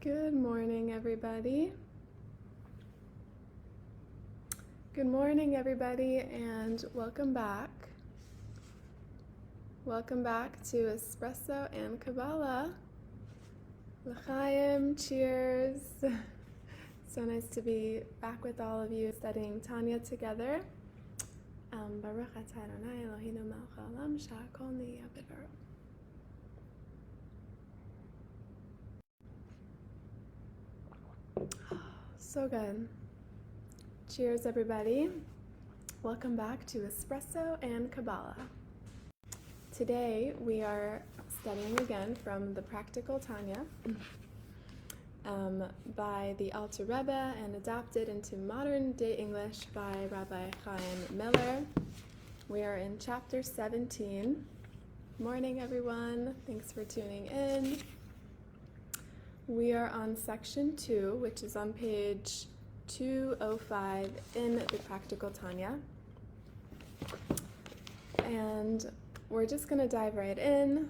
Good morning, everybody. Good morning, everybody, and welcome back. Welcome back to Espresso and Kabbalah. L'chaim, cheers. So nice to be back with all of you studying Tanya together. Baruch atah Adonai Eloheinu melech haolam shehakol niyeh b'dvaro. So good. Cheers, everybody. Welcome back to Espresso and Kabbalah. Today we are studying again from the Practical Tanya by the Alter Rebbe and adapted into modern day English by Rabbi Chaim Miller. We are in chapter 17. Morning, everyone. Thanks for tuning in. We are on section 2, which is on page 205 in the Practical Tanya. And we're just going to dive right in.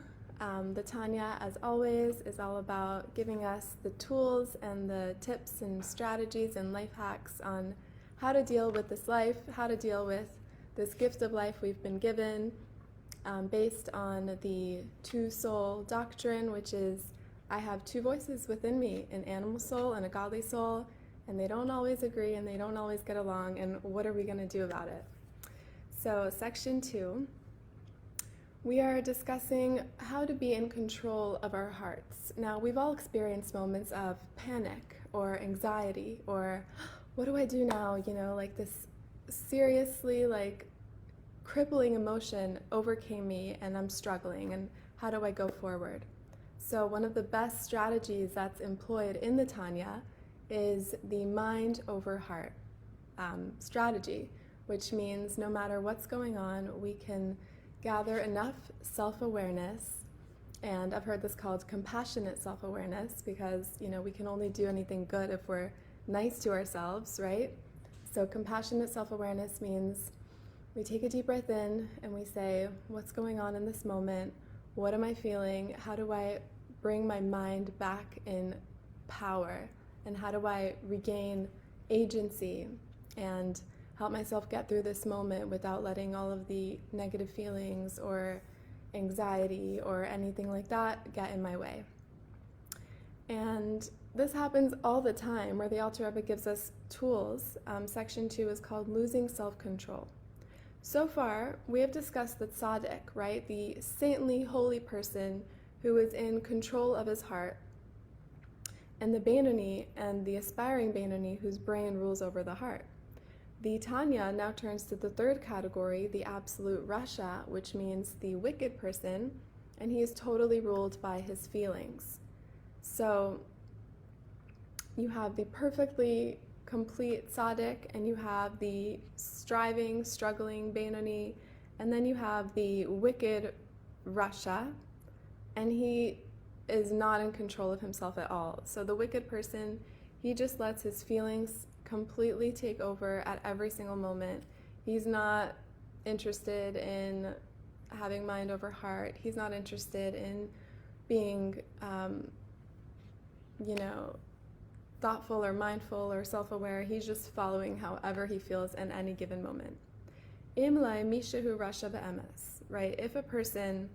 The Tanya, as always, is all about giving us the tools and the tips and strategies and life hacks on how to deal with this life, how to deal with this gift of life we've been given, based on the two-soul doctrine, which is I have two voices within me, an animal soul and a godly soul, and they don't always agree and they don't always get along, and what are we going to do about it? So section 2, we are discussing how to be in control of our hearts. Now, we've all experienced moments of panic or anxiety or what do I do now? You know, like this seriously crippling emotion overcame me and I'm struggling, and how do I go forward? So one of the best strategies that's employed in the Tanya is the mind over heart strategy, which means no matter what's going on, we can gather enough self-awareness, and I've heard this called compassionate self-awareness because, you know, we can only do anything good if we're nice to ourselves, right? So compassionate self-awareness means we take a deep breath in and we say, what's going on in this moment? What am I feeling? How do I bring my mind back in power? And how do I regain agency and help myself get through this moment without letting all of the negative feelings or anxiety or anything like that get in my way? And this happens all the time, where the Alter Rebbe gives us tools. Section 2 is called Losing Self-Control. So far, we have discussed the tzaddik, right? The saintly, holy person who is in control of his heart, and the Beinoni and the aspiring Beinoni whose brain rules over the heart. The Tanya now turns to the third category, the absolute Rasha, which means the wicked person, and he is totally ruled by his feelings. So you have the perfectly complete tzaddik, and you have the striving, struggling Beinoni, and then you have the wicked Rasha, and he is not in control of himself at all. So the wicked person, he just lets his feelings completely take over at every single moment. He's not interested in having mind over heart. He's not interested in being, thoughtful or mindful or self-aware. He's just following however he feels in any given moment. Imlai mishahu rasha be'emes, right? If a person,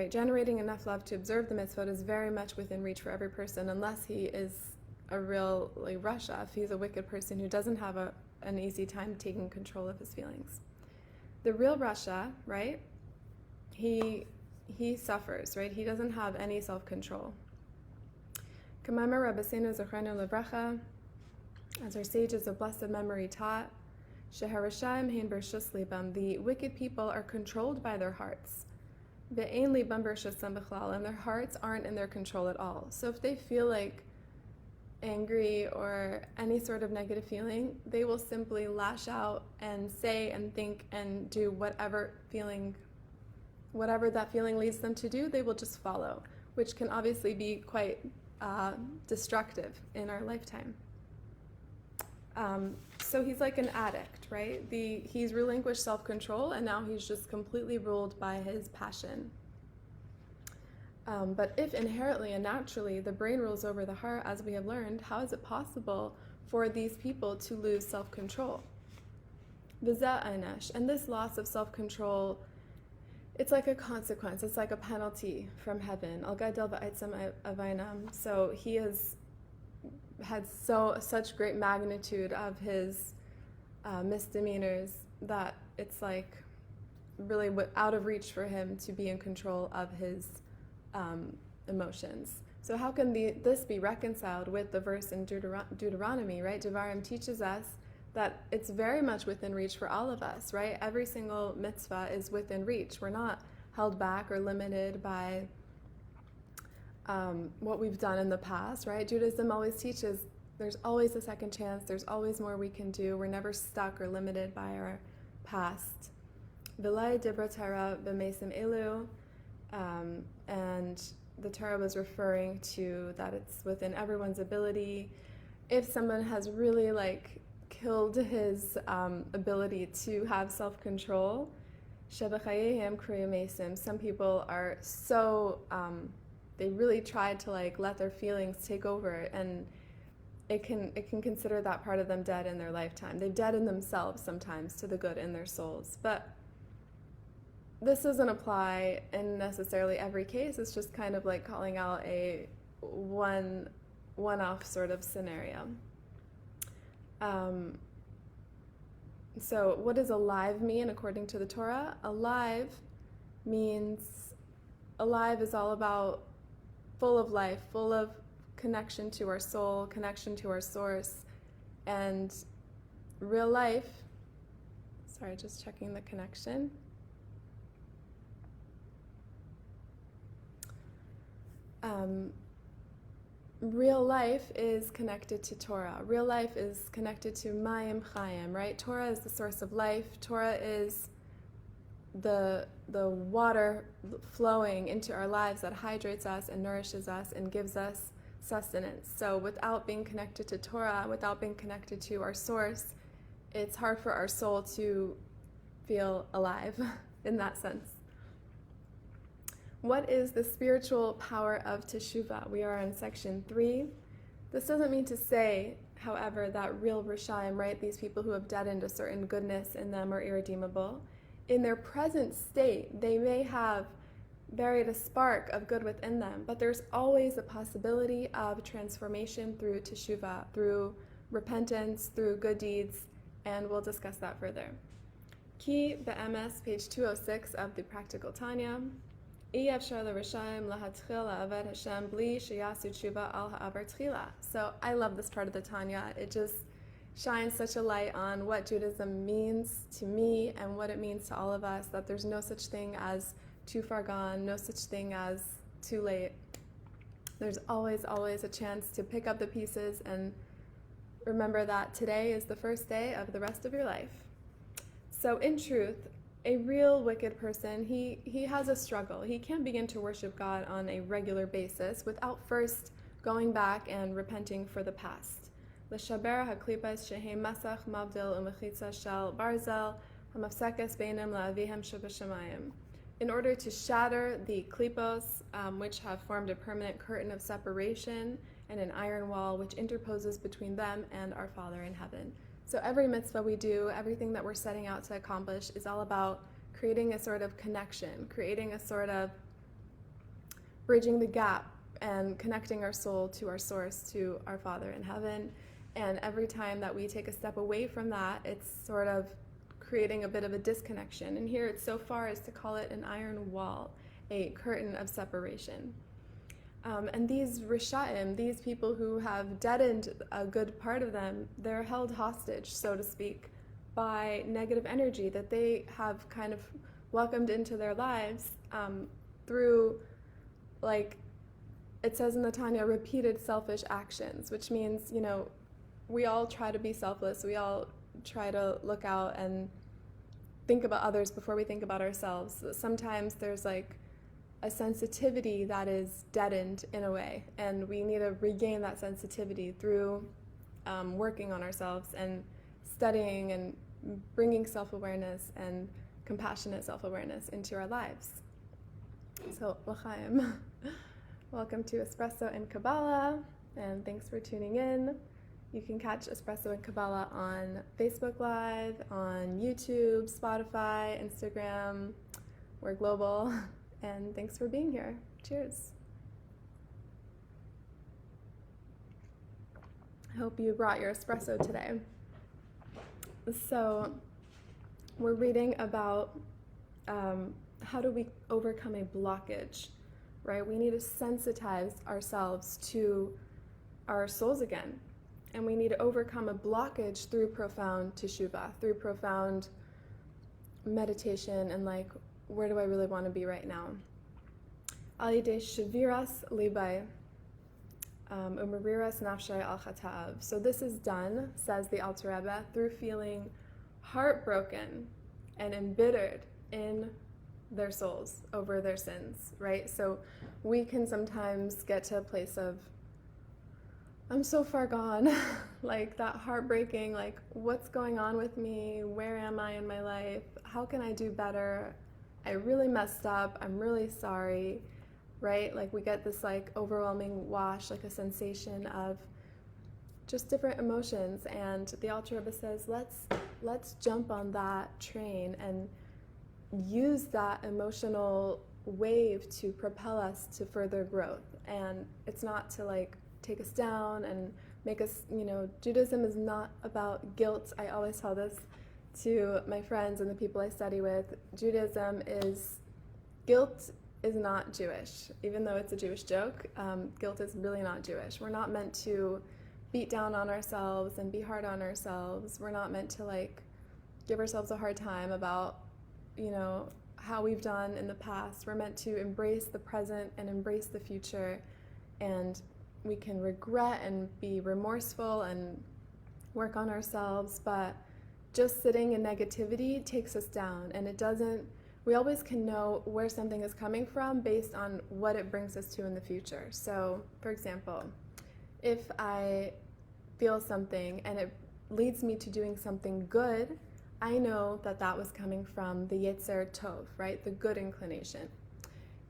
generating enough love to observe the mitzvot is very much within reach for every person, unless he is a real rasha, if he's a wicked person who doesn't have an easy time taking control of his feelings. The real rasha, right, he suffers, right? He doesn't have any self-control. K'maimar Rebbetzin Tzivia Namdar, as our sages of blessed memory taught, Sheharashayim hein b'rshus libam, the wicked people are controlled by their hearts. Ve'ein libam b'rshusam b'chlal, and their hearts aren't in their control at all. So if they feel like angry or any sort of negative feeling, they will simply lash out and say and think and do whatever that feeling leads them to do, they will just follow, which can obviously be quite destructive in our lifetime. So he's like an addict, right? He's relinquished self-control, and now he's just completely ruled by his passion. But if inherently and naturally the brain rules over the heart, as we have learned, how is it possible for these people to lose self-control? And this loss of self-control, it's like a consequence, it's like a penalty from heaven. So he has had such great magnitude of his misdemeanors that it's like really out of reach for him to be in control of his emotions. So how can this be reconciled with the verse in Deuteronomy, right? Devarim teaches us that it's very much within reach for all of us, right? Every single mitzvah is within reach. We're not held back or limited by what we've done in the past, right? Judaism always teaches there's always a second chance, there's always more we can do. We're never stuck or limited by our past. V'lai dibra Torah b'mesim elu, and the Torah was referring to that it's within everyone's ability. If someone has really killed his ability to have self-control, shebachayehim kriya mesim. Some people are so they really tried to let their feelings take over, and it can consider that part of them dead in their lifetime. They've deadened themselves sometimes to the good in their souls. But this doesn't apply in necessarily every case. It's just kind of like calling out a one-off sort of scenario. So what does alive mean according to the Torah? Alive is all about full of life, full of connection to our soul, connection to our source. And real life, sorry, just checking the connection. Real life is connected to Torah. Real life is connected to Mayim Chayim, right? Torah is the source of life. Torah is the water flowing into our lives that hydrates us and nourishes us and gives us sustenance. So without being connected to Torah, without being connected to our source, it's hard for our soul to feel alive in that sense. What is the spiritual power of teshuvah? We are in section 3. This doesn't mean to say, however, that real Rishaim, right, these people who have deadened a certain goodness in them are irredeemable. In their present state, they may have buried a spark of good within them, but there's always a possibility of transformation through teshuvah, through repentance, through good deeds, and we'll discuss that further. Ki be'emes, page 206 of the Practical Tanya. So I love this part of the Tanya. It just shines such a light on what Judaism means to me and what it means to all of us, that there's no such thing as too far gone, no such thing as too late. There's always a chance to pick up the pieces and remember that today is the first day of the rest of your life. So in truth, a real wicked person, he has a struggle. He can't begin to worship God on a regular basis without first going back and repenting for the past. L'shaber haklipas shehem masach mavdil umechitza shel barzel hamafsekes beinam la'avihem shebashamayim. In order to shatter the klipos, which have formed a permanent curtain of separation, and an iron wall which interposes between them and our Father in heaven. So every mitzvah we do, everything that we're setting out to accomplish is all about creating a sort of connection, creating a sort of bridging the gap and connecting our soul to our source, to our Father in heaven. And every time that we take a step away from that, it's sort of creating a bit of a disconnection. And here it's so far as to call it an iron wall, a curtain of separation. And these Rishaim, these people who have deadened a good part of them, they're held hostage, so to speak, by negative energy that they have kind of welcomed into their lives through, like it says in the Tanya, repeated selfish actions, which means, we all try to be selfless. We all try to look out and think about others before we think about ourselves. Sometimes there's a sensitivity that is deadened in a way, and we need to regain that sensitivity through working on ourselves and studying and bringing self-awareness and compassionate self-awareness into our lives. So, l'chaim. Welcome to Espresso Kabbalah, and thanks for tuning in. You can catch Espresso Kabbalah on Facebook Live, on YouTube, Spotify, Instagram. We're global, and thanks for being here. Cheers. I hope you brought your espresso today. So, we're reading about how do we overcome a blockage, right? We need to sensitize ourselves to our souls again. And we need to overcome a blockage through profound teshuvah, through profound meditation and like, where do I really want to be right now? Al yidei shaviras libai umariras nafshay al chatav. So this is done, says the Alter Rebbe, through feeling heartbroken and embittered in their souls over their sins, right? So we can sometimes get to a place of, I'm so far gone, like that heartbreaking, like what's going on with me? Where am I in my life? How can I do better? I really messed up. I'm really sorry, right? Like we get this like overwhelming wash, like a sensation of just different emotions. And the Alter Rebbe says, let's jump on that train and use that emotional wave to propel us to further growth. And it's not to like take us down and make us, Judaism is not about guilt. I always tell this to my friends and the people I study with. Guilt is not Jewish. Even though it's a Jewish joke, guilt is really not Jewish. We're not meant to beat down on ourselves and be hard on ourselves. We're not meant to like give ourselves a hard time about how we've done in the past. We're meant to embrace the present and embrace the future, and we can regret and be remorseful and work on ourselves, but just sitting in negativity takes us down, and we always can know where something is coming from based on what it brings us to in the future. So, for example, if I feel something and it leads me to doing something good, I know that was coming from the Yetzer Tov, right? The good inclination.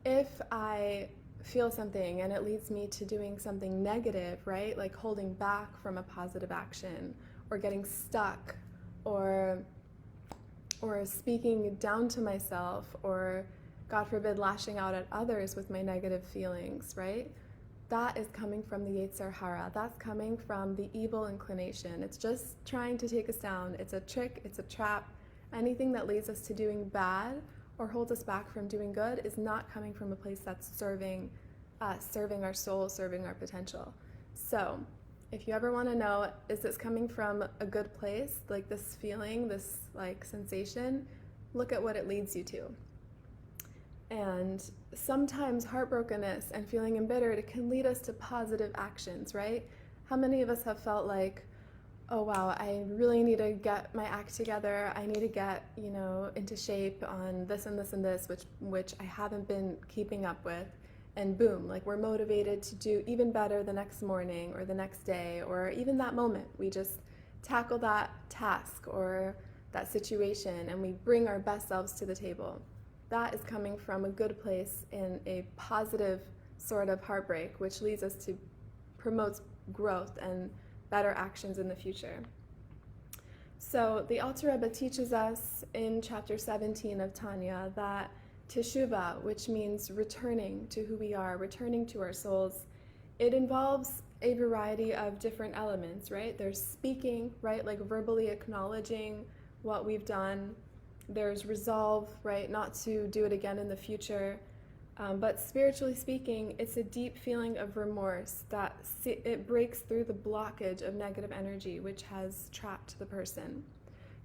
If I feel something and it leads me to doing something negative, right? Like holding back from a positive action, or getting stuck, or speaking down to myself, or God forbid lashing out at others with my negative feelings, right? That is coming from the Yetzer Hara. That's coming from the evil inclination. It's just trying to take us down. It's a trick, it's a trap. Anything that leads us to doing bad or holds us back from doing good is not coming from a place that's serving us, serving our soul, serving our potential. So if you ever want to know, is this coming from a good place, like this feeling, this like sensation, look at what it leads you to. And sometimes heartbrokenness and feeling embittered, it can lead us to positive actions, right? How many of us have felt like, oh wow, I really need to get my act together. I need to get, into shape on this and this and this, which I haven't been keeping up with. And boom, like we're motivated to do even better the next morning or the next day, or even that moment. We just tackle that task or that situation and we bring our best selves to the table. That is coming from a good place in a positive sort of heartbreak, which leads us to promote growth and better actions in the future. So the Alter Rebbe teaches us in chapter 17 of Tanya that teshuvah, which means returning to who we are, returning to our souls, it involves a variety of different elements, right? There's speaking, right? Like verbally acknowledging what we've done. There's resolve, right? Not to do it again in the future. But spiritually speaking, it's a deep feeling of remorse that it breaks through the blockage of negative energy, which has trapped the person.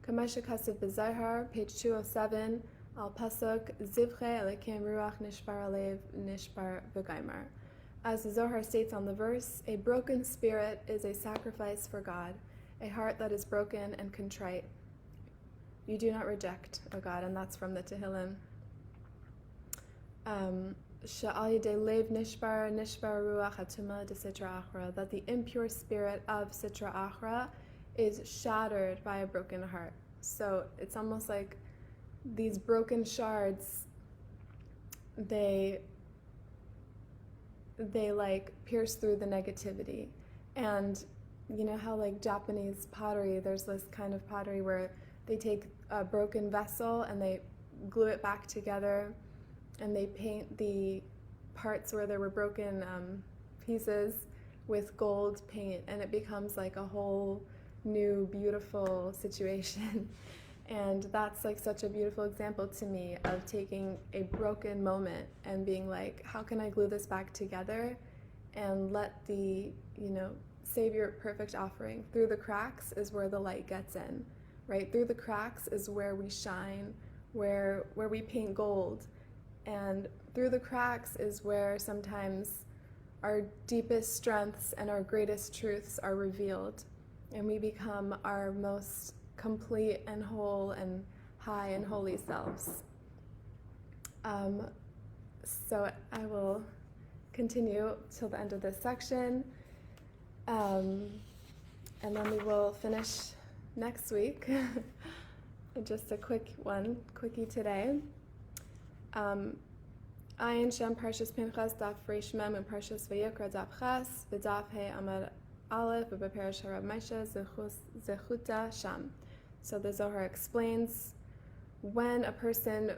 Kamesha Kasav B'Zahar, page 207, Al Pasuk, Zivche Elekim Ruach Nishbar Alev Nishbar V'Gaimar. As the Zohar states on the verse, a broken spirit is a sacrifice for God, a heart that is broken and contrite. You do not reject, O God, and that's from the Tehillim. Sha'al yidei lev nishbar ruach hatuma de sitra achra, that the impure spirit of sitra achra is shattered by a broken heart. So it's almost like these broken shards, they they like pierce through the negativity. And you know how like Japanese pottery, there's this kind of pottery where they take a broken vessel and they glue it back together, and they paint the parts where there were broken pieces with gold paint, and it becomes like a whole new beautiful situation. And that's like such a beautiful example to me of taking a broken moment and being like, how can I glue this back together and let the, Savior perfect offering through the cracks is where the light gets in, right? Through the cracks is where we shine, where we paint gold. And through the cracks is where sometimes our deepest strengths and our greatest truths are revealed, and we become our most complete and whole and high and holy selves. So I will continue till the end of this section, and then we will finish next week. Just a quickie today. Ayin Shem Parshas Pinchas Daf Reish Mem and Parshas Vayikra Daf Ches V'Daf He Amad Aleph V'Beperish Harav Moshe Zechuta Sham. So the Zohar explains when a person